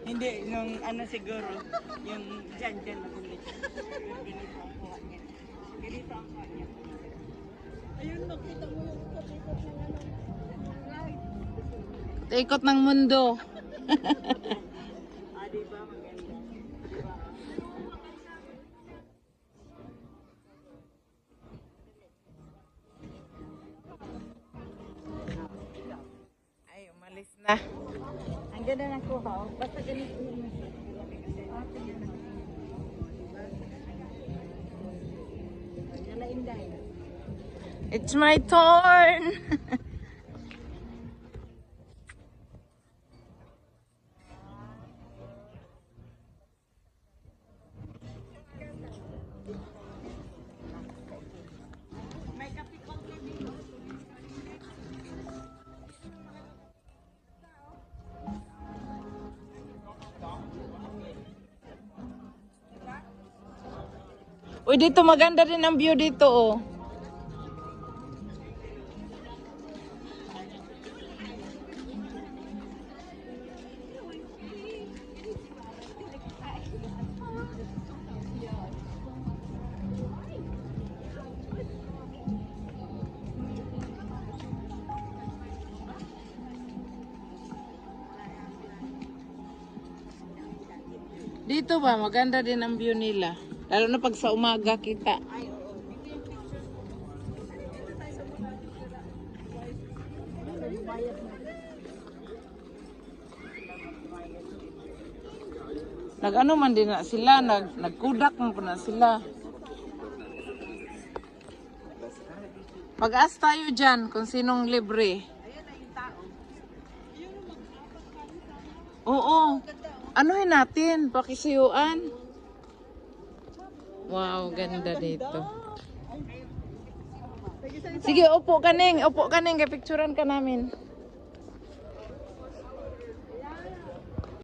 Hindi, nung ano siguro, yung dyan maganda siya. Ganito ang kuha niya. Ganito ang kuha niya. Ayun, nakita mo yung katikot ng ano. Ikot ng mundo. Diba maganda? Diba? Ay, umalis na. Ang ganda ng kuha. Basta ganito yung nalainday. It's my turn. May kapikong kami. Uy, dito maganda din ang view dito, oh. Dito ba, maganda din ang view nila. Lalo na pag sa umaga kita. Nag-ano man din na sila, nagkudak man po na sila. Pag-ask tayo dyan kung sinong libre. Oo. Anuhin natin, pakisuyuan. Wow, ganda dito. Sige, upo ka ning, kay picturean ka namin.